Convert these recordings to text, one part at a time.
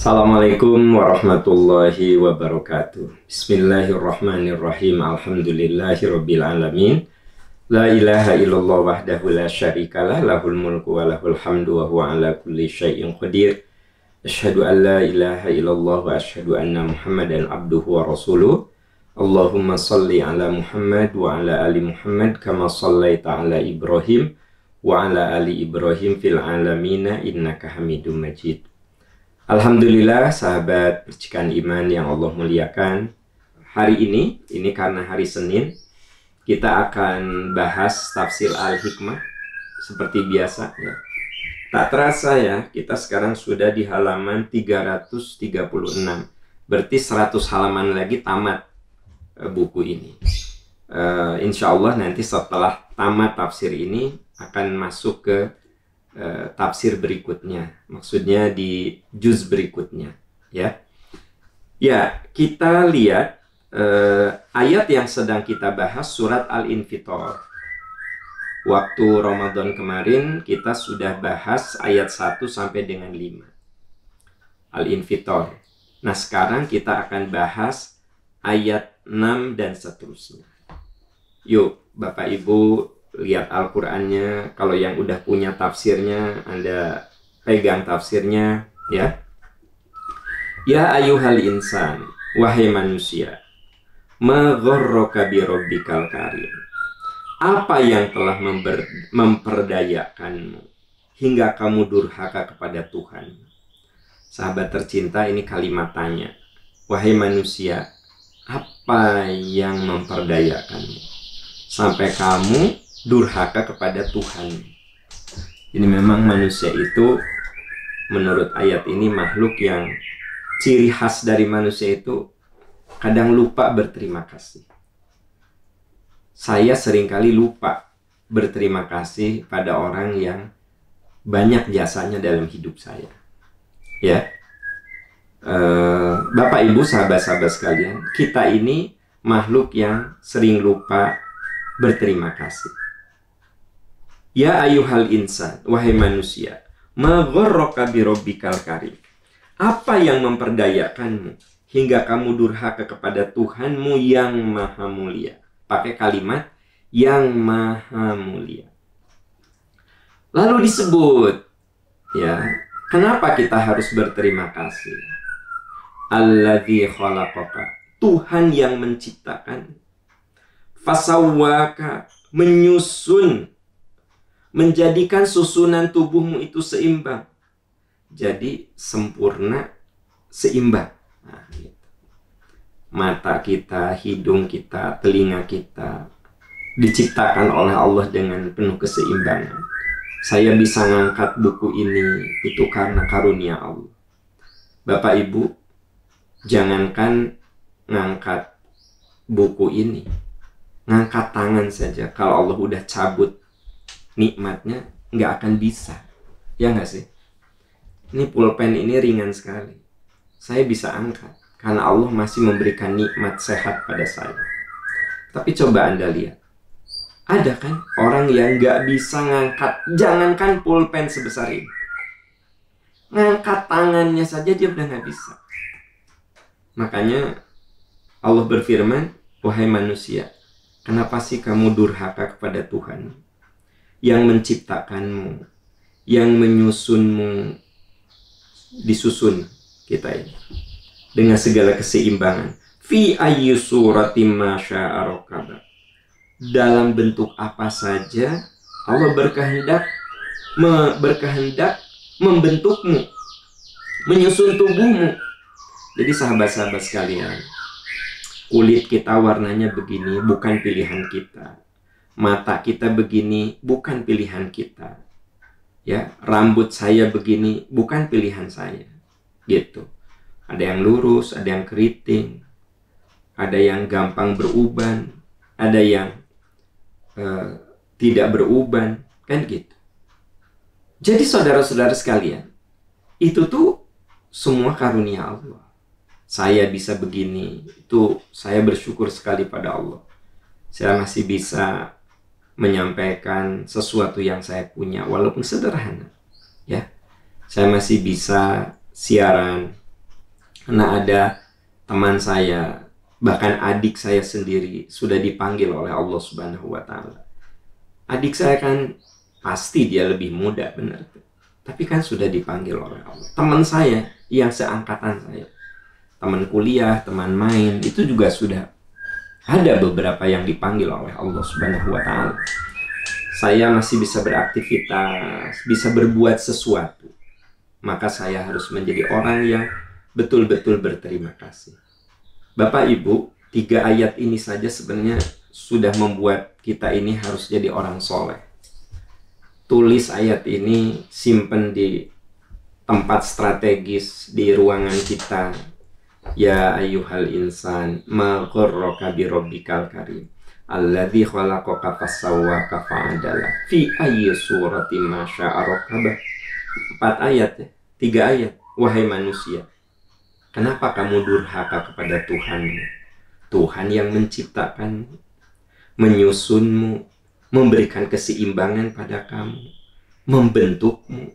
Assalamualaikum warahmatullahi wabarakatuh. Bismillahirrahmanirrahim. Alhamdulillahirabbil alamin. La ilaha illallah wahdahu la syarikalah, lahul mulku wa lahul hamdu wa huwa ala kulli syai'in qadir. Asyhadu an la ilaha illallah wa asyhadu anna Muhammadan abduhu wa rasuluh. Allahumma salli ala Muhammad wa ala ali Muhammad kama shallaita ala Ibrahim wa ala ali Ibrahim fil alamina innaka Hamidum Majid. Alhamdulillah, sahabat percikan iman yang Allah muliakan. Hari ini karena hari Senin, kita akan bahas tafsir Al-Hikmah seperti biasa ya. Tak terasa ya, kita sekarang sudah di halaman 336. Berarti 100 halaman lagi tamat buku ini. Insya Allah nanti setelah tamat tafsir ini akan masuk ke tafsir berikutnya, maksudnya di juz berikutnya ya. Ya, kita lihat ayat yang sedang kita bahas, surat Al-Infitor. Waktu Ramadan kemarin kita sudah bahas ayat 1 sampai dengan 5 Al-Infitor. Nah, sekarang kita akan bahas ayat 6 dan seterusnya. Yuk Bapak Ibu lihat Al-Qur'annya. Kalau yang udah punya tafsirnya, Anda pegang tafsirnya ya. Ya ayyuhal insan, wahai manusia, ma gharraka bi rabbikal karim. Apa yang telah memperdayakanmu hingga kamu durhaka kepada Tuhan? Sahabat tercinta, ini kalimat tanya. Wahai manusia, apa yang memperdayakanmu sampai kamu durhaka kepada Tuhan? Ini memang manusia itu, menurut ayat ini, makhluk yang ciri khas dari manusia itu kadang lupa berterima kasih. Saya seringkali lupa berterima kasih pada orang yang banyak jasanya dalam hidup saya ya. Bapak Ibu, sahabat-sahabat sekalian, kita ini makhluk yang sering lupa berterima kasih. Ya ayyuhal insan, wahai manusia, ma gharraka bi rabbikal karim. Apa yang memperdayakanmu hingga kamu durhaka kepada Tuhanmu yang maha mulia? Pakai kalimat yang maha mulia. Lalu disebut ya, kenapa kita harus berterima kasih? Alladzi khalaqaka, Tuhan yang menciptakan. Fasawwaka, menyusun, menjadikan susunan tubuhmu itu seimbang. Jadi sempurna, seimbang. Nah, gitu. Mata kita, hidung kita, telinga kita diciptakan oleh Allah dengan penuh keseimbangan. Saya bisa ngangkat buku ini itu karena karunia Allah. Bapak Ibu, jangankan ngangkat buku ini, ngangkat tangan saja, kalau Allah udah cabut nikmatnya, nggak akan bisa. Ya nggak sih? Ini pulpen ini ringan sekali. Saya bisa angkat karena Allah masih memberikan nikmat sehat pada saya. Tapi coba Anda lihat, ada kan orang yang nggak bisa ngangkat, jangankan pulpen sebesar ini, ngangkat tangannya saja dia udah nggak bisa. Makanya Allah berfirman, wahai manusia, kenapa sih kamu durhaka kepada Tuhan yang menciptakanmu, yang menyusunmu, disusun kita ini dengan segala keseimbangan. Fi ayyi suratim ma syaa rakaba. Dalam bentuk apa saja Allah berkehendak membentukmu, menyusun tubuhmu. Jadi sahabat-sahabat sekalian, kulit kita warnanya begini bukan pilihan kita. Mata kita begini bukan pilihan kita. Ya, rambut saya begini bukan pilihan saya. Gitu. Ada yang lurus, ada yang keriting, ada yang gampang beruban, ada yang tidak beruban, kan gitu. Jadi saudara-saudara sekalian, itu tuh semua karunia Allah. Saya bisa begini, itu saya bersyukur sekali pada Allah. Saya masih bisa menyampaikan sesuatu yang saya punya walaupun sederhana ya. Saya masih bisa siaran Karena ada teman saya, bahkan adik saya sendiri sudah dipanggil oleh Allah Subhanahu wa taala. Adik saya kan pasti dia lebih muda, benar. Tapi kan sudah dipanggil oleh Allah. Teman saya yang seangkatan saya, teman kuliah, teman main, itu juga sudah ada beberapa yang dipanggil oleh Allah Subhanahu wa taala. Saya masih bisa beraktivitas, bisa berbuat sesuatu. Maka saya harus menjadi orang yang betul-betul berterima kasih. Bapak Ibu, 3 ayat ini saja sebenarnya sudah membuat kita ini harus jadi orang soleh. Tulis ayat ini, simpen di tempat strategis di ruangan kita. Ya ayyuhal insan, ma ghurraka bi rabbikal karim, alladzi khalaqaka fasawwaka fa'adala, fi ayyi suratin ma syaa rakkabah. 4 ayat ya, 3 ayat. Wahai manusia, kenapa kamu durhaka kepada Tuhanmu? Tuhan yang menciptakan, menyusunmu, memberikan keseimbangan pada kamu, membentukmu.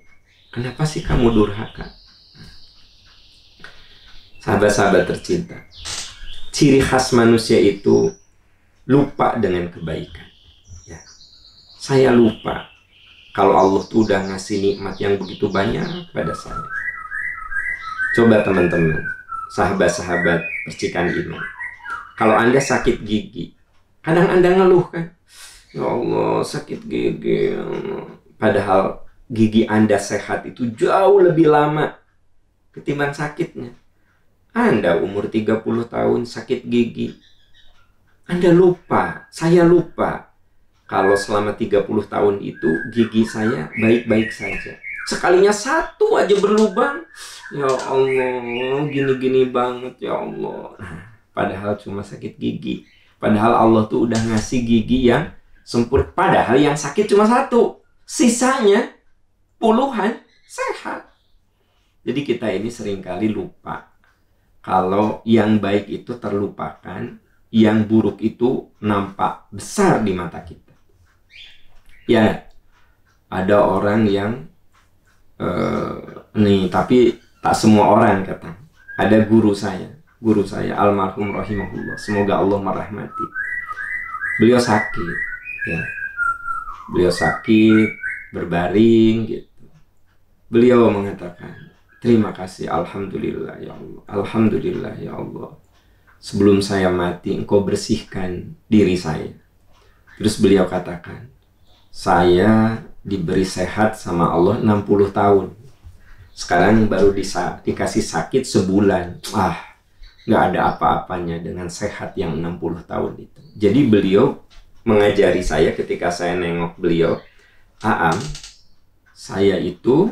Kenapa sih kamu durhaka? Sahabat-sahabat tercinta, ciri khas manusia itu lupa dengan kebaikan. Ya. Saya lupa kalau Allah tuh udah ngasih nikmat yang begitu banyak pada saya. Coba teman-teman, sahabat-sahabat percikan iman, kalau Anda sakit gigi, kadang Anda ngeluh kan, ya Allah sakit gigi. Padahal gigi Anda sehat itu jauh lebih lama ketimbang sakitnya. Anda umur 30 tahun sakit gigi, Anda lupa, saya lupa kalau selama 30 tahun itu gigi saya baik-baik saja. Sekalinya satu aja berlubang, ya Allah, gini-gini banget ya Allah. Padahal cuma sakit gigi. Padahal Allah tuh udah ngasih gigi yang sempurna. Padahal yang sakit cuma satu, sisanya puluhan sehat. Jadi kita ini seringkali lupa kalau yang baik itu terlupakan, yang buruk itu nampak besar di mata kita. Ya, ada orang yang tapi tak semua orang kata. Ada guru saya almarhum rahimahullah, semoga Allah merahmati. Beliau sakit, ya. Beliau sakit, berbaring gitu. Beliau mengatakan, terima kasih, alhamdulillah ya Allah, alhamdulillah ya Allah. Sebelum saya mati, Engkau bersihkan diri saya. Terus beliau katakan, saya diberi sehat sama Allah 60 tahun. Sekarang baru dikasih sakit sebulan. Nggak ada apa-apanya dengan sehat yang 60 tahun itu. Jadi beliau mengajari saya ketika saya nengok beliau, Aam, saya itu,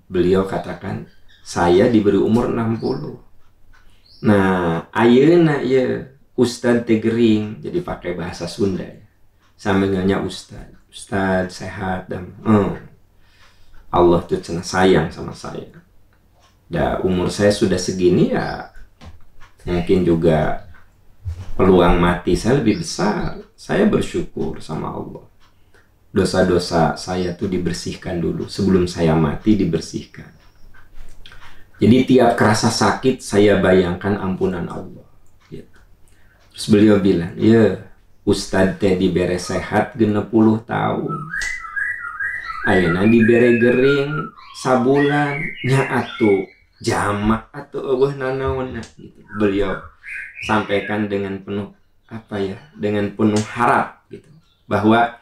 beliau katakan, saya diberi umur 60. Nah, ayeuna ya Ustadz Tegering, jadi pakai bahasa Sunda ya. Sambilnya Ustadz sehat dan Allah tuh sayang sama saya. Dan umur saya sudah segini ya, mungkin juga peluang mati saya lebih besar. Saya bersyukur sama Allah. Dosa-dosa saya tuh dibersihkan dulu sebelum saya mati, dibersihkan. Jadi tiap kerasa sakit saya bayangkan ampunan Allah gitu. Terus beliau bilang, ya Ustadz teh dibere sehat 60 tahun, ayeuna dibere gering sabulan, nya atuh jamak atuh eueuh nanaonna gitu. Beliau sampaikan dengan penuh dengan penuh harap gitu, bahwa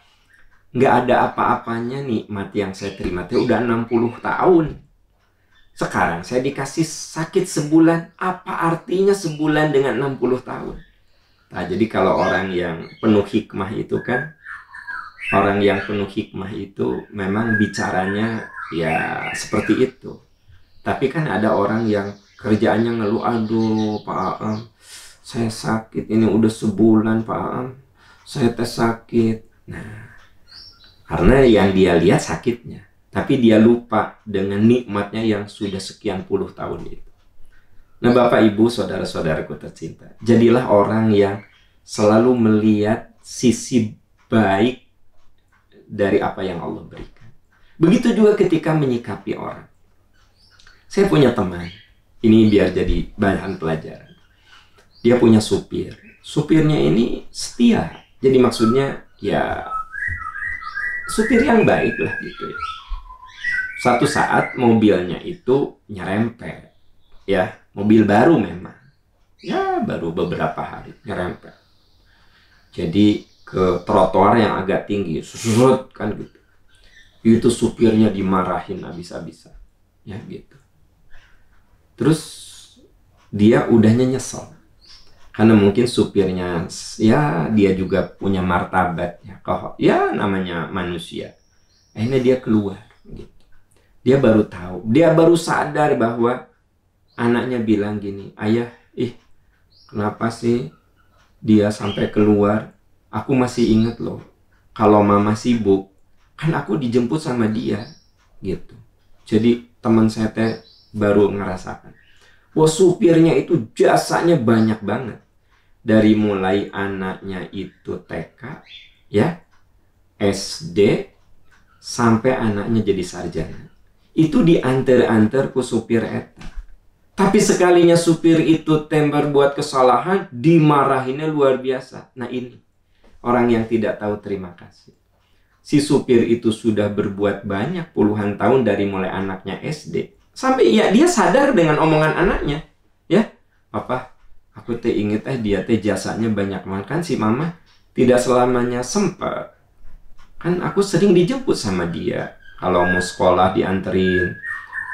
nggak ada apa-apanya nikmat yang saya terima teh udah 60 tahun. Sekarang saya dikasih sakit sebulan, apa artinya sebulan dengan 60 tahun? Nah, jadi kalau orang yang penuh hikmah itu kan, orang yang penuh hikmah itu memang bicaranya ya seperti itu. Tapi kan ada orang yang kerjaannya ngeluh, aduh Pak Aam, saya sakit ini udah sebulan Pak Aam, saya tes sakit. Nah, karena yang dia lihat sakitnya, tapi dia lupa dengan nikmatnya yang sudah sekian puluh tahun itu. Nah Bapak Ibu saudara-saudaraku tercinta, jadilah orang yang selalu melihat sisi baik dari apa yang Allah berikan. Begitu juga ketika menyikapi orang. Saya punya teman, Ini biar jadi bahan pelajaran. Dia punya supir. Supirnya ini setia. Jadi maksudnya ya supir yang baik lah gitu ya. Suatu saat mobilnya itu nyerempet. Ya, mobil baru memang. Ya, baru beberapa hari nyerempet. Jadi ke trotoar yang agak tinggi, susut kan gitu. Itu supirnya dimarahin habis-habisan. Ya gitu. Terus dia udahnya nyesel. Karena mungkin supirnya ya dia juga punya martabat ya. Ya namanya manusia. Akhirnya dia keluar gitu. Dia baru tahu, dia baru sadar bahwa anaknya bilang gini, "Ayah, kenapa sih dia sampai keluar? Aku masih inget loh, kalau mama sibuk, kan aku dijemput sama dia." Gitu. Jadi teman saya teh baru ngerasakan. Wah, supirnya itu jasanya banyak banget. Dari mulai anaknya itu TK, ya, SD, sampai anaknya jadi sarjana. Itu diantar-antar ku supir eta. Tapi sekalinya supir itu tembar buat kesalahan, dimarahinnya luar biasa. Nah ini, orang yang tidak tahu terima kasih. Si supir itu sudah berbuat banyak puluhan tahun dari mulai anaknya SD. Sampai ya dia sadar dengan omongan anaknya. Ya, Papa, aku teh inget dia teh jasanya banyak banget. Kan si mama tidak selamanya sempat. Kan aku sering dijemput sama dia. Kalau mau sekolah dianterin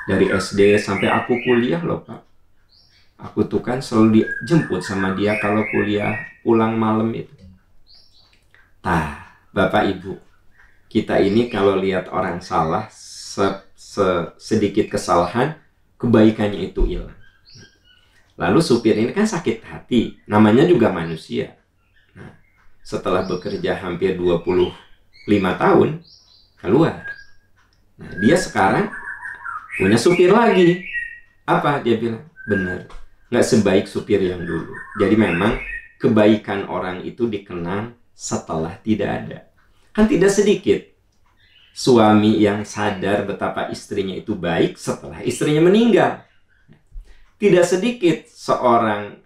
dari SD sampai aku kuliah loh Pak. Aku tuh kan selalu dijemput sama dia kalau kuliah pulang malam itu. Bapak Ibu, kita ini kalau lihat orang salah, sedikit kesalahan, kebaikannya itu hilang. Lalu supir ini kan sakit hati, namanya juga manusia. Nah, setelah bekerja hampir 25 tahun, keluar. Nah, dia sekarang punya supir lagi. Apa dia bilang? Benar, nggak sebaik supir yang dulu. Jadi memang kebaikan orang itu dikenang setelah tidak ada. Kan tidak sedikit suami yang sadar betapa istrinya itu baik setelah istrinya meninggal. Tidak sedikit seorang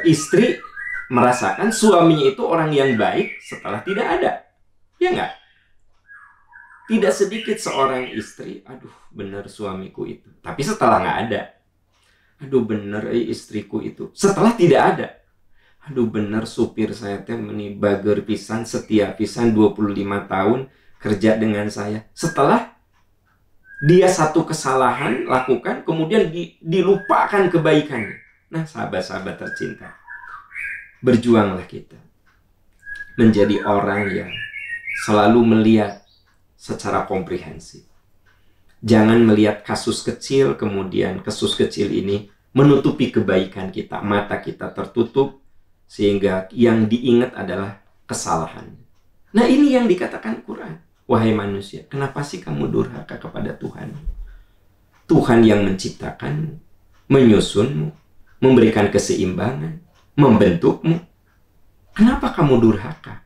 istri merasakan suaminya itu orang yang baik setelah tidak ada. Ya nggak? Tidak sedikit seorang istri, aduh bener suamiku itu. Tapi setelah nggak ada. Aduh bener istriku itu. Setelah tidak ada. Aduh bener supir saya teh bager pisan, setia pisan 25 tahun kerja dengan saya. Setelah dia satu kesalahan lakukan, kemudian dilupakan kebaikannya. Nah sahabat-sahabat tercinta, berjuanglah kita menjadi orang yang selalu melihat secara komprehensif. Jangan melihat kasus kecil, kemudian kasus kecil ini menutupi kebaikan kita. Mata kita tertutup, sehingga yang diingat adalah kesalahan. Nah ini yang dikatakan Quran. Wahai manusia, kenapa sih kamu durhaka kepada Tuhan? Tuhan yang menciptakan, menyusunmu, memberikan keseimbangan, membentukmu. Kenapa kamu durhaka?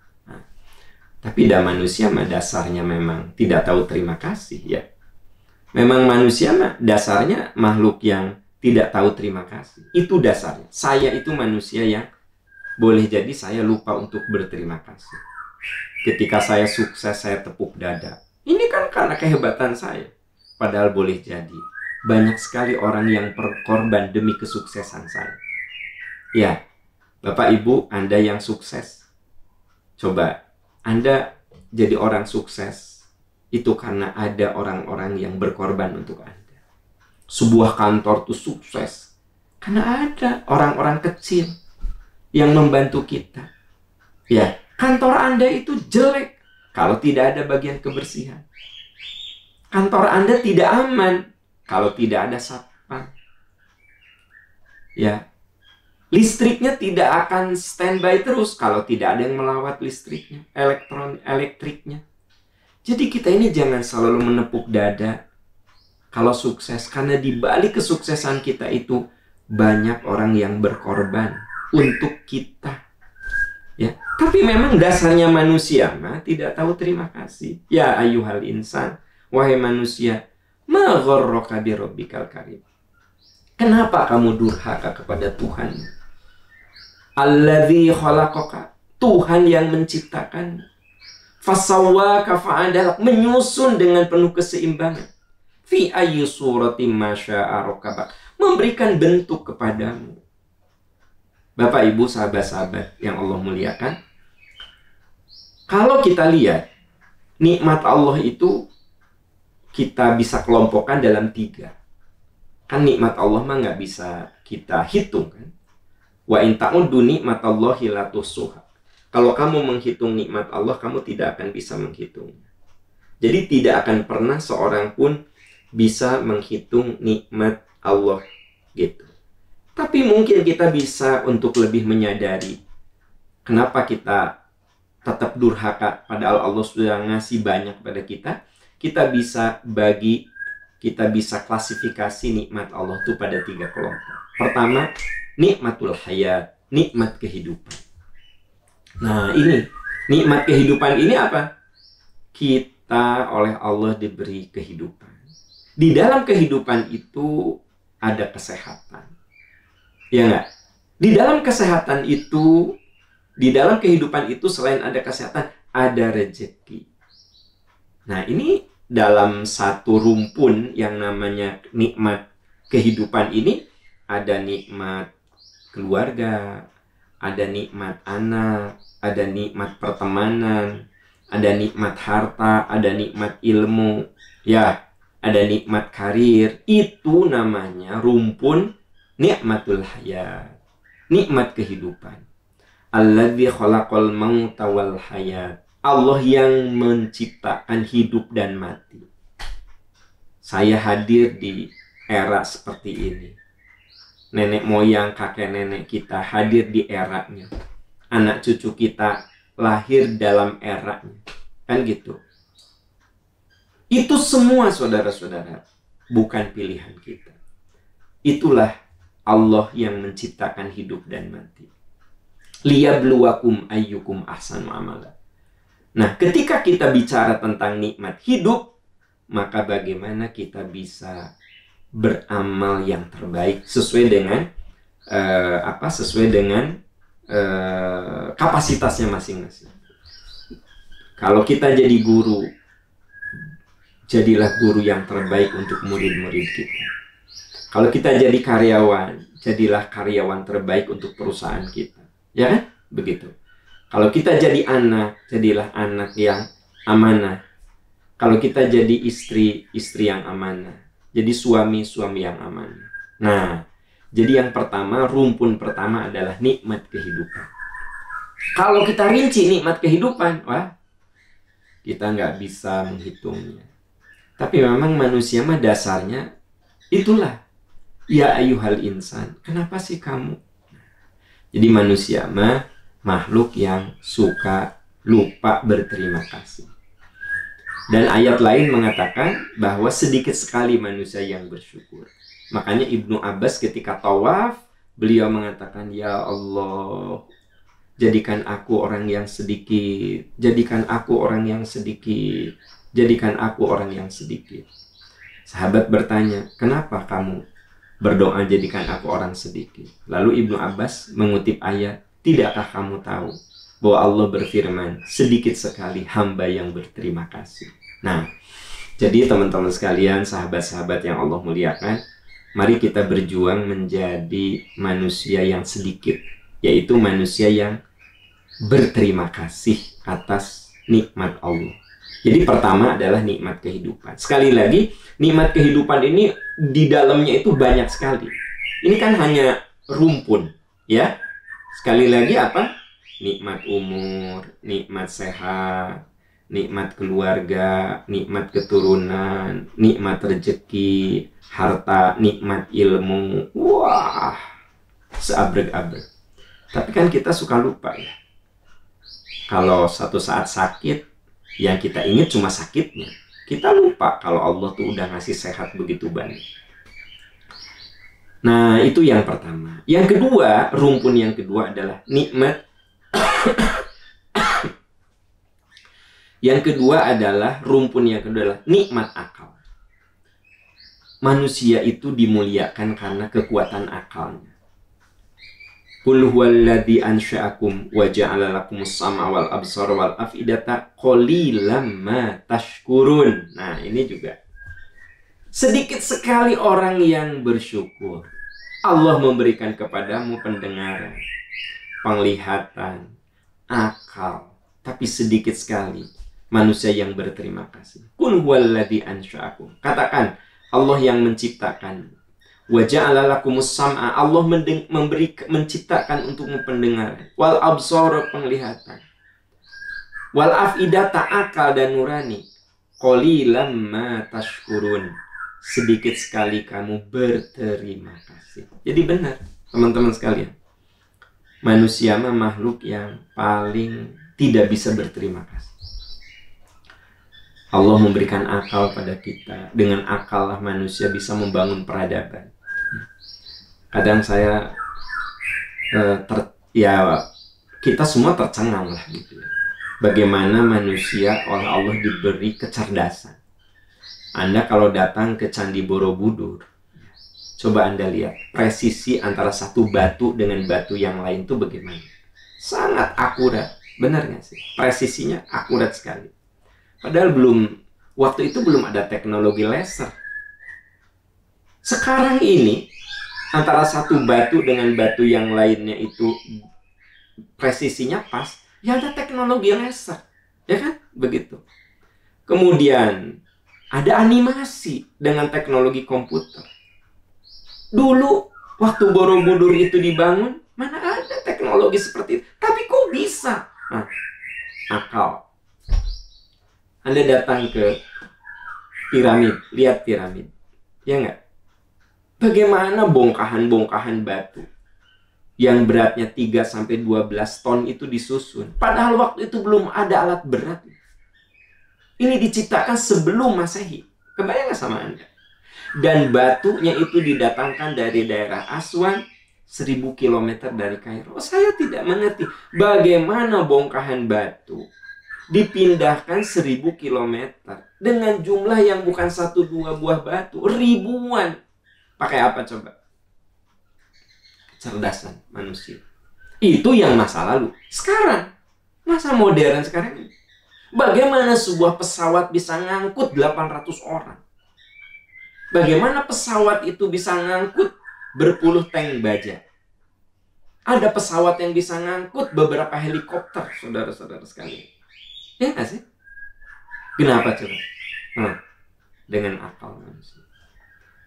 Tapi manusia dasarnya memang tidak tahu terima kasih ya. Memang manusia dasarnya makhluk yang tidak tahu terima kasih. Itu dasarnya. Saya itu manusia yang boleh jadi saya lupa untuk berterima kasih. Ketika saya sukses, saya tepuk dada. Ini kan karena kehebatan saya. Padahal boleh jadi banyak sekali orang yang berkorban demi kesuksesan saya. Ya, Bapak Ibu, Anda yang sukses, coba Anda jadi orang sukses itu karena ada orang-orang yang berkorban untuk Anda. Sebuah kantor itu sukses karena ada orang-orang kecil yang membantu kita. Ya, kantor Anda itu jelek kalau tidak ada bagian kebersihan. Kantor Anda tidak aman kalau tidak ada satpam. Ya, listriknya tidak akan standby terus kalau tidak ada yang melawat listriknya, elektriknya. Jadi kita ini jangan selalu menepuk dada kalau sukses, karena di balik kesuksesan kita itu banyak orang yang berkorban untuk kita. Ya, tapi memang dasarnya manusia tidak tahu terima kasih. Ya ayuhal insan, wahai manusia, Ma gharraka bi rabbikal karim. Kenapa kamu durhaka kepada Tuhan? Alladzi khalaqaka, Tuhan yang menciptakan. Fasawwaka fa'adalak, menyusun dengan penuh keseimbangan. Fi ayyi suratin ma syaa rakabak, memberikan bentuk kepadamu. Bapak Ibu sahabat-sahabat yang Allah muliakan, kalau kita lihat nikmat Allah itu kita bisa kelompokkan dalam 3. Kan nikmat Allah mah nggak bisa kita hitung kan. Wa in ta'uddu nikmatallahi la tuhsuha. Kalau kamu menghitung nikmat Allah, kamu tidak akan bisa menghitungnya. Jadi tidak akan pernah seorang pun bisa menghitung nikmat Allah gitu. Tapi mungkin kita bisa untuk lebih menyadari kenapa kita tetap durhaka padahal Allah sudah ngasih banyak pada kita. Kita bisa klasifikasi nikmat Allah itu pada 3 kelompok. Pertama, nikmatul hayat, nikmat kehidupan. Nah, ini nikmat kehidupan ini apa? Kita oleh Allah diberi kehidupan. Di dalam kehidupan itu ada kesehatan. Ya enggak? Di dalam kesehatan itu, di dalam kehidupan itu selain ada kesehatan, ada rezeki. Nah, ini dalam satu rumpun yang namanya nikmat kehidupan ini ada nikmat keluarga, ada nikmat anak, ada nikmat pertemanan, ada nikmat harta, ada nikmat ilmu, ya, ada nikmat karir. Itu namanya rumpun nikmatul hayat, nikmat kehidupan. Alladzi khalaqal mauta wal hayat. Allah yang menciptakan hidup dan mati. Saya hadir di era seperti ini. Nenek moyang, kakek nenek kita hadir di eranya. Anak cucu kita lahir dalam eranya. Kan gitu. Itu semua saudara-saudara bukan pilihan kita. Itulah Allah yang menciptakan hidup dan mati. Liyabluwakum ayyukum ahsanu amala. Nah, ketika kita bicara tentang nikmat hidup, maka bagaimana kita bisa beramal yang terbaik sesuai dengan kapasitasnya masing-masing. Kalau kita jadi guru, jadilah guru yang terbaik untuk murid-murid kita. Kalau kita jadi karyawan, jadilah karyawan terbaik untuk perusahaan kita. Ya kan? Begitu. Kalau kita jadi anak, jadilah anak yang amanah. Kalau kita jadi istri, istri yang amanah. Jadi suami, suami yang amanah. Nah, jadi yang pertama, rumpun pertama adalah nikmat kehidupan. Kalau kita rinci nikmat kehidupan, wah, kita nggak bisa menghitungnya. Tapi memang manusia mah dasarnya itulah. Ya ayyuhal insan, kenapa sih kamu? Jadi manusia mah makhluk yang suka lupa berterima kasih. Dan ayat lain mengatakan bahwa sedikit sekali manusia yang bersyukur. Makanya Ibnu Abbas ketika tawaf, beliau mengatakan, ya Allah, jadikan aku orang yang sedikit, jadikan aku orang yang sedikit, jadikan aku orang yang sedikit. Sahabat bertanya, kenapa kamu berdoa jadikan aku orang sedikit? Lalu Ibnu Abbas mengutip ayat, tidakkah kamu tahu bahwa Allah berfirman, sedikit sekali hamba yang berterima kasih. Nah, jadi teman-teman sekalian, sahabat-sahabat yang Allah muliakan, mari kita berjuang menjadi manusia yang sedikit, yaitu manusia yang berterima kasih atas nikmat Allah. Jadi pertama adalah nikmat kehidupan. Sekali lagi, nikmat kehidupan ini di dalamnya itu banyak sekali. Ini kan hanya rumpun, ya. Sekali lagi apa? Nikmat umur, nikmat sehat, nikmat keluarga, nikmat keturunan, nikmat rezeki, harta, nikmat ilmu. Wah, seabrek-abrek. Tapi kan kita suka lupa ya. Kalau satu saat sakit, yang kita ingat cuma sakitnya. Kita lupa kalau Allah tuh udah ngasih sehat begitu banyak. Nah, itu yang pertama. Yang kedua, rumpun yang kedua adalah nikmat. Yang kedua adalah rumpun yang kedua adalah nikmat akal. manusia itu dimuliakan karena kekuatan akalnya. Qul huwallazi ansha'akum wa ja'ala lakumus sam'a wal absara wal af'idata qalilan ma tashkurun. Nah, ini juga sedikit sekali orang yang bersyukur. Allah memberikan kepadamu pendengaran, penglihatan, akal, tapi sedikit sekali manusia yang berterima kasih. Qul huwallazi ansha'akum. Katakan, Allah yang menciptakan. Wa ja'ala lakumus sam'a, Allah menciptakan untukmu pendengaran, wal absara, penglihatan, wal af'idata, akal dan nurani. Qalilan ma tashkurun, sedikit sekali kamu berterima kasih. Jadi benar, teman-teman sekalian, manusia mah makhluk yang paling tidak bisa berterima kasih. Allah memberikan akal pada kita. Dengan akal lah manusia bisa membangun peradaban. Kadang saya kita semua tercengang lah gitu ya. Bagaimana manusia oleh Allah diberi kecerdasan. Anda kalau datang ke Candi Borobudur, coba Anda lihat presisi antara satu batu dengan batu yang lain itu bagaimana. Sangat akurat, benar nggak sih? Presisinya akurat sekali. Padahal waktu itu belum ada teknologi laser. Sekarang ini antara satu batu dengan batu yang lainnya itu presisinya pas, ya ada teknologi laser, ya kan? Begitu. Kemudian ada animasi dengan teknologi komputer. Dulu waktu Borobudur itu dibangun, mana ada teknologi seperti itu? Tapi kok bisa? Nah, akal. Anda datang ke piramid, lihat piramid, ya nggak? Bagaimana bongkahan-bongkahan batu yang beratnya 3-12 ton itu disusun. Padahal waktu itu belum ada alat berat. Ini diciptakan sebelum Masehi. Kebayang nggak sama Anda? Dan batunya itu didatangkan dari daerah Aswan, 1000 km dari Kairo. Saya tidak mengerti bagaimana bongkahan batu dipindahkan 1000 km dengan jumlah yang bukan 1-2 buah batu, ribuan. Pakai apa coba? Kecerdasan manusia. Itu yang masa lalu. Sekarang, masa modern sekarang, bagaimana sebuah pesawat bisa ngangkut 800 orang? Bagaimana pesawat itu bisa ngangkut berpuluh tank baja? Ada pesawat yang bisa ngangkut beberapa helikopter, saudara-saudara sekalian. Ya nggak sih? Kenapa coba? Dengan akal manusia.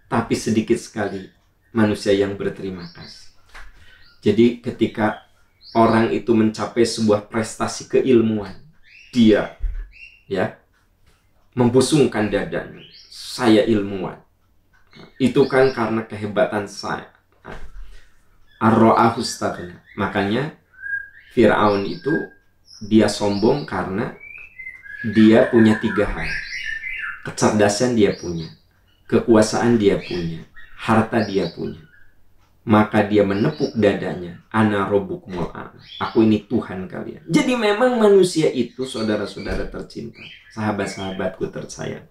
Tapi sedikit sekali manusia yang berterima kasih. Jadi ketika orang itu mencapai sebuah prestasi keilmuan, dia ya membusungkan dadanya. Saya ilmuwan. Itu kan karena kehebatan saya. Ar-ra'ahu istaghna. Makanya Fir'aun itu dia sombong karena dia punya 3 hal. Kecerdasan dia punya, kekuasaan dia punya, harta dia punya. Maka dia menepuk dadanya, ana rabbukumul a'la. Aku ini Tuhan kalian. Jadi memang manusia itu, saudara-saudara tercinta, sahabat-sahabatku tersayang,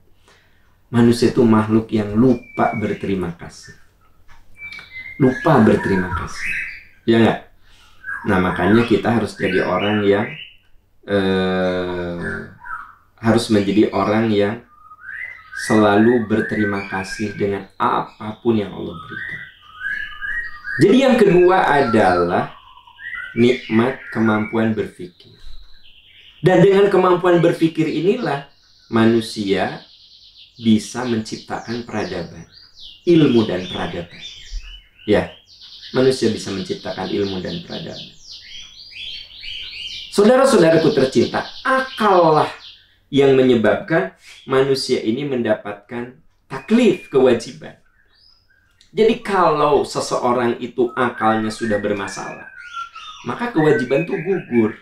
manusia itu makhluk yang lupa berterima kasih. Lupa berterima kasih. Ya nggak? Nah makanya kita harus jadi orang yang harus menjadi orang yang selalu berterima kasih dengan apapun yang Allah berikan. Jadi yang kedua adalah nikmat kemampuan berpikir. Dan dengan kemampuan berpikir inilah manusia bisa menciptakan peradaban, ilmu dan peradaban. Ya, manusia bisa menciptakan ilmu dan peradaban. Saudara-saudaraku tercinta, akallah yang menyebabkan manusia ini mendapatkan taklif, kewajiban. Jadi kalau seseorang itu akalnya sudah bermasalah, maka kewajiban itu gugur.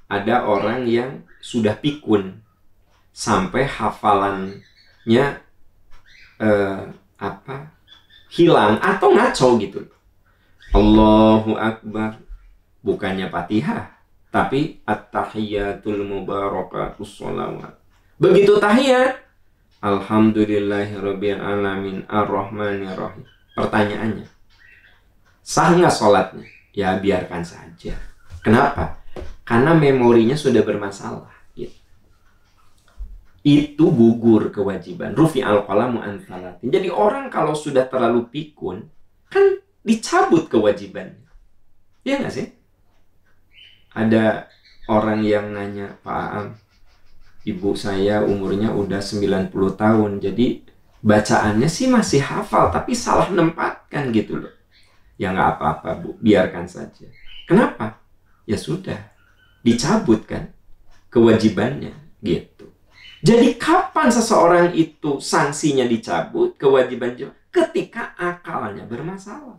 Ada orang yang sudah pikun sampai hafalannya hilang atau ngaco gitu. Allahu Akbar, bukannya Fatihah, tapi at-tahiyatul mubarakatus sholawat. Begitu tahiyat, Alhamdulillahirabbil alamin arrahmanir rahim. Pertanyaannya, sah nggak sholatnya? Ya biarkan saja. Kenapa? Karena memorinya sudah bermasalah. Gitu. Itu gugur kewajiban. Rufi'al qalamu an tsalatin. Jadi orang kalau sudah terlalu pikun, kan dicabut kewajibannya. Iya nggak sih? Ada orang yang nanya, Pak Aam, ibu saya umurnya udah 90 tahun, jadi bacaannya sih masih hafal, tapi salah nempatkan gitu loh. Ya nggak apa-apa Bu, biarkan saja. Kenapa? Ya sudah, dicabut kan kewajibannya gitu. Jadi kapan seseorang itu sanksinya dicabut, kewajibannya ketika akalnya bermasalah.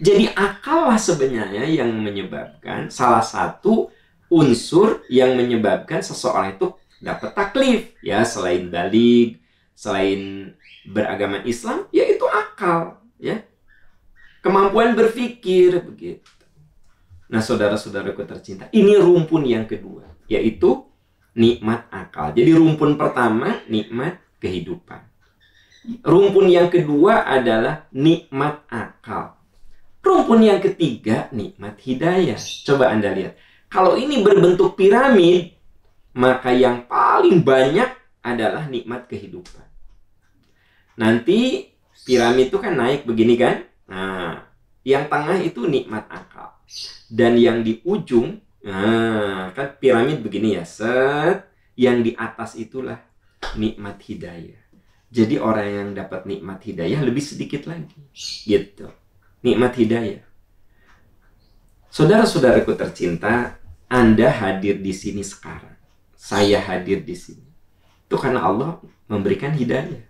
Jadi akal lah sebenarnya yang menyebabkan, salah satu unsur yang menyebabkan seseorang itu dapat taklif. Ya, selain baligh, selain beragama Islam, yaitu akal. Ya, kemampuan berpikir begitu. Nah, saudara-saudaraku tercinta, ini rumpun yang kedua, yaitu nikmat akal. Jadi rumpun pertama nikmat kehidupan. Rumpun yang kedua adalah nikmat akal. Rumpun yang ketiga nikmat hidayah. Coba Anda lihat. Kalau ini berbentuk piramid, maka yang paling banyak adalah nikmat kehidupan. Nanti piramid itu kan naik begini kan? Nah, yang tengah itu nikmat akal. Dan yang di ujung, nah, kan piramid begini ya, set. Yang di atas itulah nikmat hidayah. Jadi orang yang dapat nikmat hidayah lebih sedikit lagi. Gitu. Nikmat hidayah. Saudara-saudaraku tercinta, Anda hadir di sini sekarang. Saya hadir di sini. Itu karena Allah memberikan hidayah.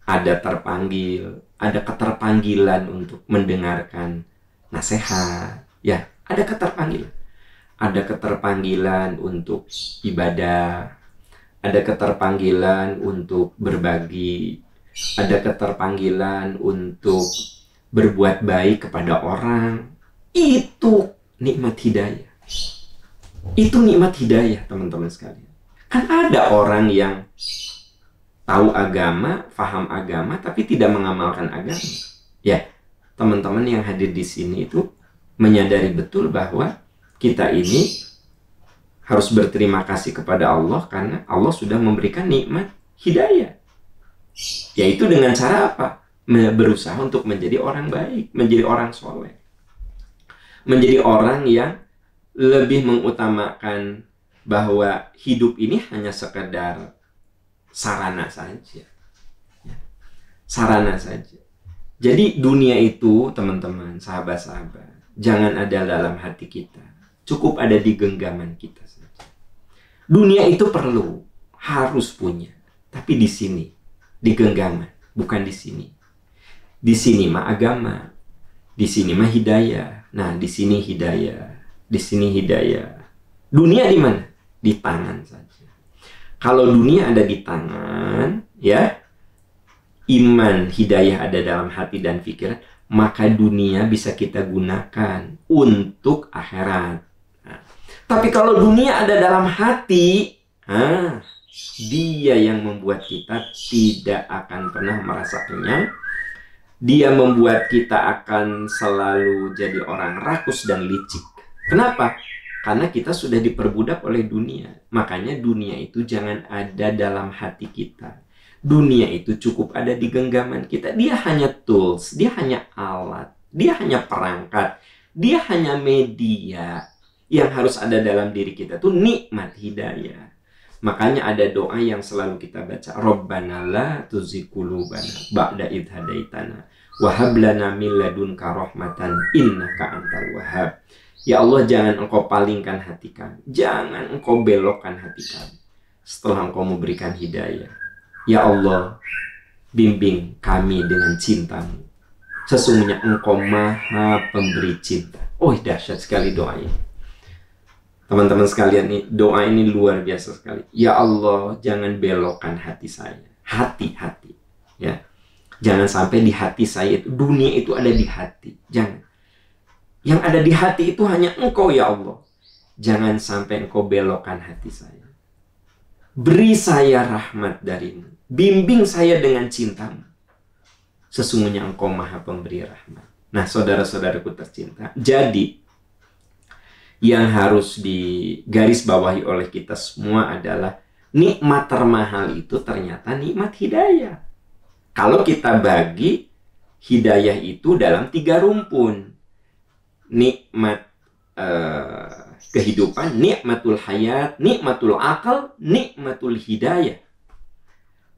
Ada terpanggil, ada keterpanggilan untuk mendengarkan nasihat. Ya, ada keterpanggilan. Ada keterpanggilan untuk ibadah. Ada keterpanggilan untuk berbagi. Ada keterpanggilan untuk berbuat baik kepada orang. Itu nikmat hidayah. Itu nikmat hidayah, teman-teman sekalian. Kan ada orang yang tahu agama, paham agama, tapi tidak mengamalkan agama. Ya, teman-teman yang hadir di sini itu menyadari betul bahwa kita ini harus berterima kasih kepada Allah karena Allah sudah memberikan nikmat hidayah. Yaitu dengan cara apa? Berusaha untuk menjadi orang baik, menjadi orang soleh, menjadi orang yang lebih mengutamakan bahwa hidup ini hanya sekedar sarana saja, sarana saja. Jadi dunia itu, teman-teman, sahabat-sahabat, jangan ada dalam hati kita, cukup ada di genggaman kita saja. Dunia itu perlu, harus punya, tapi di sini, di genggaman, bukan di sini. Di sini mah agama, di sini mah hidayah. Nah, di sini hidayah, di sini hidayah. Dunia di mana? Di tangan saja. Kalau dunia ada di tangan, ya, iman, hidayah ada dalam hati dan pikiran, maka dunia bisa kita gunakan untuk akhirat. Nah, tapi kalau dunia ada dalam hati, dia yang membuat kita tidak akan pernah merasa kenyang. Dia membuat kita akan selalu jadi orang rakus dan licik. Kenapa? Karena kita sudah diperbudak oleh dunia. Makanya dunia itu jangan ada dalam hati kita. Dunia itu cukup ada di genggaman kita. Dia hanya tools, dia hanya alat, dia hanya perangkat, dia hanya media. Yang harus ada dalam diri kita itu nikmat hidayah. Makanya ada doa yang selalu kita baca. Rabbana la tuzigh qulubana ba'da idh hadaitana wa hab lana min ladunka rahmatan innaka antal wahhab. Ya Allah, jangan engkau palingkan hati kami, jangan engkau belokkan hati kami setelah engkau memberikan hidayah. Ya Allah, bimbing kami dengan cintamu. Sesungguhnya engkau maha pemberi cinta. Oh, dahsyat sekali doa ini. Teman-teman sekalian, nih, doa ini luar biasa sekali. Ya Allah, jangan belokkan hati saya. Hati-hati. Ya. Jangan sampai di hati saya itu, dunia itu ada di hati. Jangan. Yang ada di hati itu hanya engkau, ya Allah. Jangan sampai engkau belokkan hati saya. Beri saya rahmat darimu, bimbing saya dengan cintamu. Sesungguhnya engkau maha pemberi rahmat. Nah, saudara-saudaraku tercinta, jadi yang harus digarisbawahi oleh kita semua adalah nikmat termahal itu ternyata nikmat hidayah. Kalau kita bagi hidayah itu dalam 3 rumpun. Nikmat kehidupan, nikmatul hayat, nikmatul akal, nikmatul hidayah.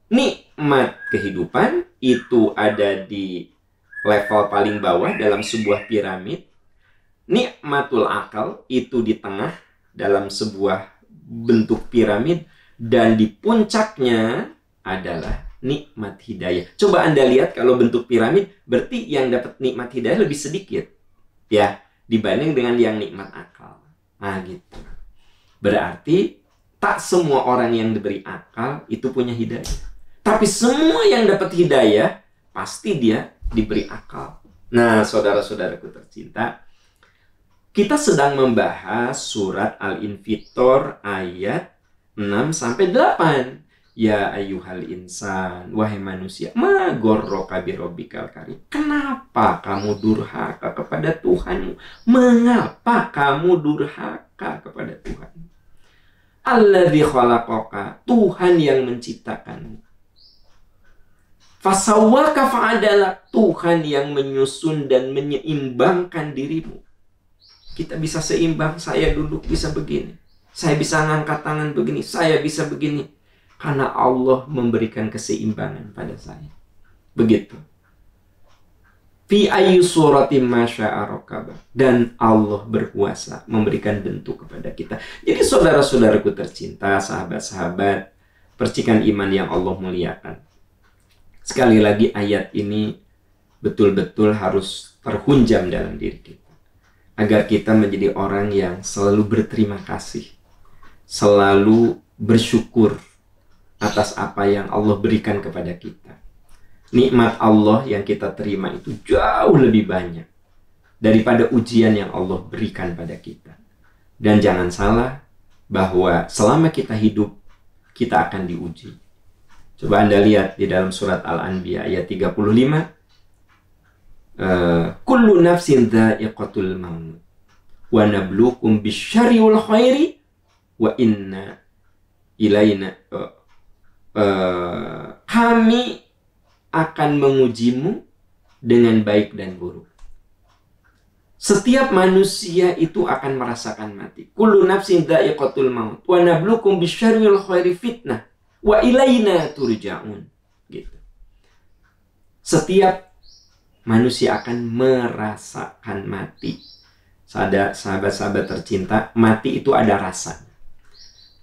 Nikmat kehidupan itu ada di level paling bawah dalam sebuah piramid. Nikmatul akal itu di tengah dalam sebuah bentuk piramid. Dan di puncaknya adalah nikmat hidayah. Coba Anda lihat kalau bentuk piramid, berarti yang dapat nikmat hidayah lebih sedikit, ya, dibanding dengan yang nikmat akal. Nah, gitu. Berarti tak semua orang yang diberi akal itu punya hidayah. Tapi semua yang dapat hidayah, pasti dia diberi akal. Nah, saudara-saudaraku tercinta, kita sedang membahas surat Al-Infitor ayat 6-8. Ya ayyuhal insan, wahai manusia, ma gorroka birobbikal karim. Kenapa kamu durhaka kepada Tuhanmu? Mengapa kamu durhaka kepada Tuhan? Alladzi khalaqaka, Tuhan yang menciptakanmu. Fasawwaka fa'adala, Tuhan yang menyusun dan menyeimbangkan dirimu. Kita bisa seimbang, saya duduk bisa begini, saya bisa ngangkat tangan begini, saya bisa begini. Karena Allah memberikan keseimbangan pada saya. Begitu. Fi ayyu suratim masya'a rakaba. Dan Allah berkuasa memberikan bentuk kepada kita. Jadi saudara-saudaraku tercinta, sahabat-sahabat, percikan iman yang Allah muliakan. Sekali lagi ayat ini betul-betul harus terhunjam dalam diri kita. Agar kita menjadi orang yang selalu berterima kasih. Selalu bersyukur atas apa yang Allah berikan kepada kita. Nikmat Allah yang kita terima itu jauh lebih banyak daripada ujian yang Allah berikan pada kita. Dan jangan salah bahwa selama kita hidup, kita akan diuji. Coba Anda lihat di dalam surat Al-Anbiya ayat 35. Kullu nafsin dha'iqatul maut wa nabluukum bisyarri wal khairi wa inna ilaina kami akan mengujimu dengan baik dan buruk. Setiap manusia itu akan merasakan mati. Kullu nafsin dha'iqatul maut wa nabluukum bisyarri wal khairi fitnah wa ilaina turja'un. Gitu. Setiap manusia akan merasakan mati. Sahabat-sahabat tercinta, mati itu ada rasa.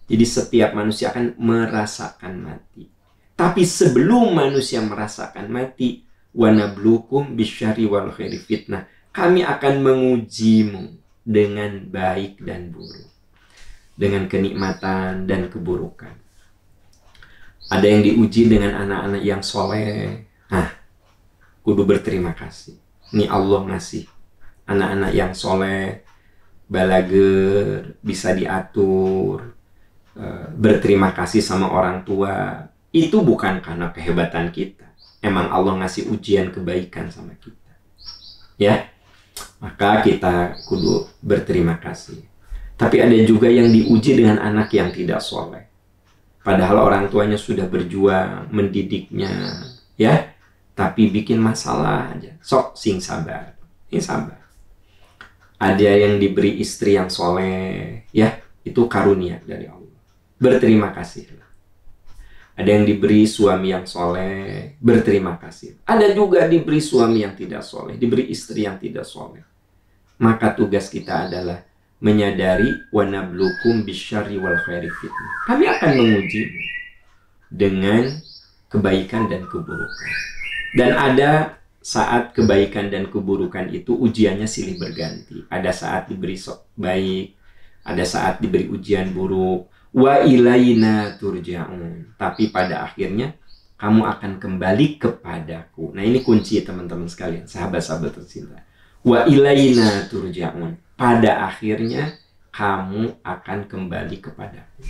Jadi setiap manusia akan merasakan mati. Tapi sebelum manusia merasakan mati, wa nabluukum bisyarri wal khairi fitnah, kami akan mengujimu dengan baik dan buruk, dengan kenikmatan dan keburukan. Ada yang diuji dengan anak-anak yang soleh. Nah, kudu berterima kasih. Ini Allah ngasih anak-anak yang soleh, balager, bisa diatur, berterima kasih sama orang tua. Itu bukan karena kehebatan kita. Emang Allah ngasih ujian kebaikan sama kita. Ya, maka kita kudu berterima kasih. Tapi ada juga yang diuji dengan anak yang tidak soleh. Padahal orang tuanya sudah berjuang mendidiknya, ya, tapi bikin masalah aja. Sok sing sabar, sing sabar. Ada yang diberi istri yang soleh, ya, itu karunia dari Allah. Berterima kasih. Ada yang diberi suami yang soleh, berterima kasih. Ada juga diberi suami yang tidak soleh, diberi istri yang tidak soleh. Maka tugas kita adalah menyadari wa nabluukum bisyarri wal khairi fitnah. Kami akan menguji dengan kebaikan dan keburukan. Dan ada saat kebaikan dan keburukan itu ujiannya silih berganti. Ada saat diberi baik, ada saat diberi ujian buruk. Wa ilaina turja'un. Tapi pada akhirnya kamu akan kembali kepadaku. Nah, ini kunci teman-teman sekalian, sahabat-sahabat tercinta. Wa ilaina turja'un. Pada akhirnya kamu akan kembali kepadaku.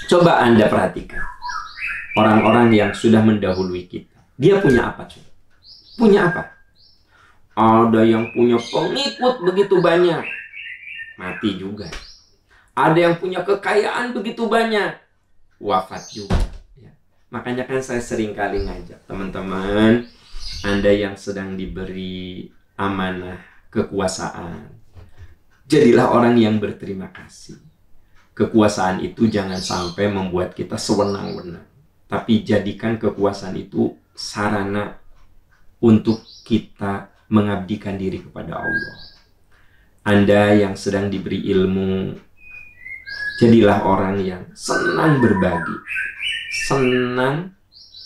Coba Anda perhatikan orang-orang yang sudah mendahului kita. Dia punya apa coba? Punya apa? Ada yang punya pengikut begitu banyak, mati juga. Ada yang punya kekayaan begitu banyak, wafat juga. Ya. Makanya kan saya sering kali ngajak teman-teman, Anda yang sedang diberi amanah kekuasaan, jadilah orang yang berterima kasih. Kekuasaan itu jangan sampai membuat kita sewenang-wenang, tapi jadikan kekuasaan itu sarana untuk kita mengabdikan diri kepada Allah. Anda yang sedang diberi ilmu, jadilah orang yang senang berbagi. Senang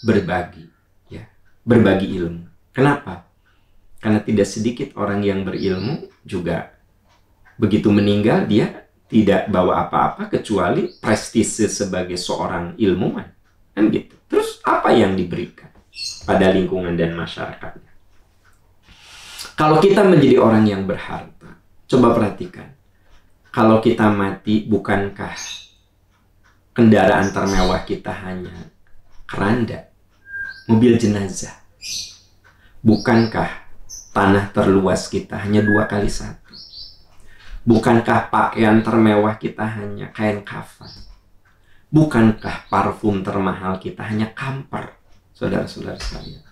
berbagi, ya, berbagi ilmu. Kenapa? Karena tidak sedikit orang yang berilmu juga begitu meninggal dia tidak bawa apa-apa kecuali prestise sebagai seorang ilmuwan. Kan gitu. Terus apa yang diberikan pada lingkungan dan masyarakatnya? Kalau kita menjadi orang yang berharta, coba perhatikan. Kalau kita mati, bukankah kendaraan termewah kita hanya keranda, mobil jenazah? Bukankah tanah terluas kita hanya 2x1? Bukankah pakaian termewah kita hanya kain kafan? Bukankah parfum termahal kita hanya kamper? Saudara-saudara sekalian.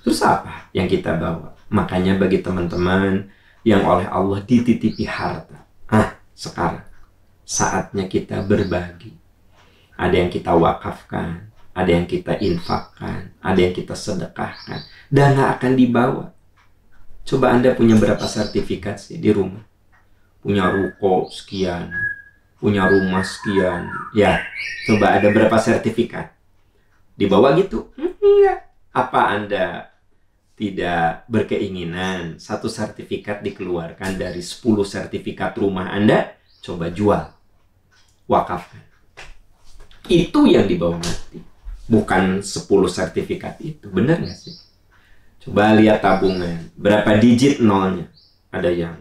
Terus apa yang kita bawa? Makanya bagi teman-teman yang oleh Allah dititipi harta, sekarang saatnya kita berbagi. Ada yang kita wakafkan, ada yang kita infakkan, ada yang kita sedekahkan. Dana akan dibawa. Coba Anda punya berapa sertifikat sih di rumah? Punya ruko sekian, punya rumah sekian. Ya, coba ada berapa sertifikat? Dibawa gitu? Enggak. Apa Anda tidak berkeinginan satu sertifikat dikeluarkan dari 10 sertifikat rumah Anda? Coba jual, wakafkan. Itu yang dibawa mati, bukan 10 sertifikat itu. Benar nggak sih? Coba lihat tabungan, berapa digit nolnya? Ada yang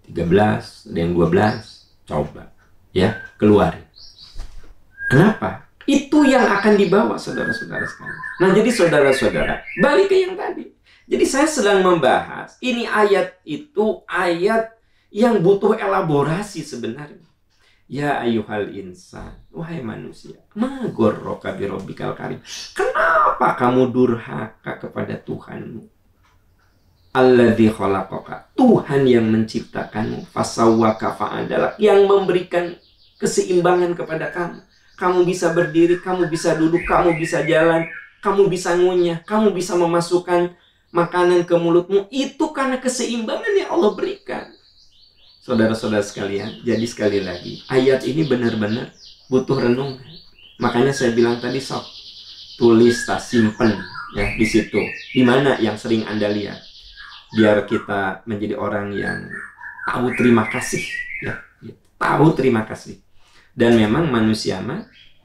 13, ada yang 12. Coba, ya, keluarin. Kenapa? Itu yang akan dibawa, saudara-saudara sekalian. Nah, jadi saudara-saudara, balik ke yang tadi. Jadi saya sedang membahas, ini ayat itu ayat yang butuh elaborasi sebenarnya. Ya ayyuhal insan, wahai manusia, ma ghurraka birabbikal karim. Kenapa kamu durhaka kepada Tuhanmu? Alladzi khalaqaka, Tuhan yang menciptakanmu, fasawwaka fa'adalak, yang memberikan keseimbangan kepada kamu. Kamu bisa berdiri, kamu bisa duduk, kamu bisa jalan, kamu bisa ngunyah, kamu bisa memasukkan makanan ke mulutmu. Itu karena keseimbangan yang Allah berikan. Saudara-saudara sekalian, jadi sekali lagi, ayat ini benar-benar butuh renungan. Makanya saya bilang tadi, sok tulis, simpen ya di situ. Di mana yang sering Anda lihat? Biar kita menjadi orang yang tahu terima kasih, ya, tahu terima kasih. Dan memang manusia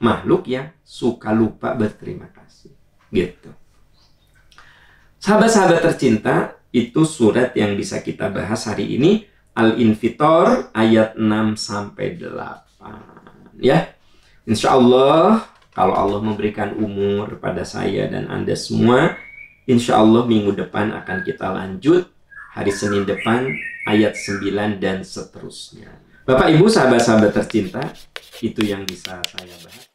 makhluk yang suka lupa berterima kasih, gitu. Sahabat-sahabat tercinta, itu surat yang bisa kita bahas hari ini, Al-Infitor ayat 6-8. Ya, insya Allah, kalau Allah memberikan umur pada saya dan Anda semua, insya Allah minggu depan akan kita lanjut, hari Senin depan ayat 9 dan seterusnya. Bapak Ibu sahabat-sahabat tercinta, itu yang bisa saya bahas.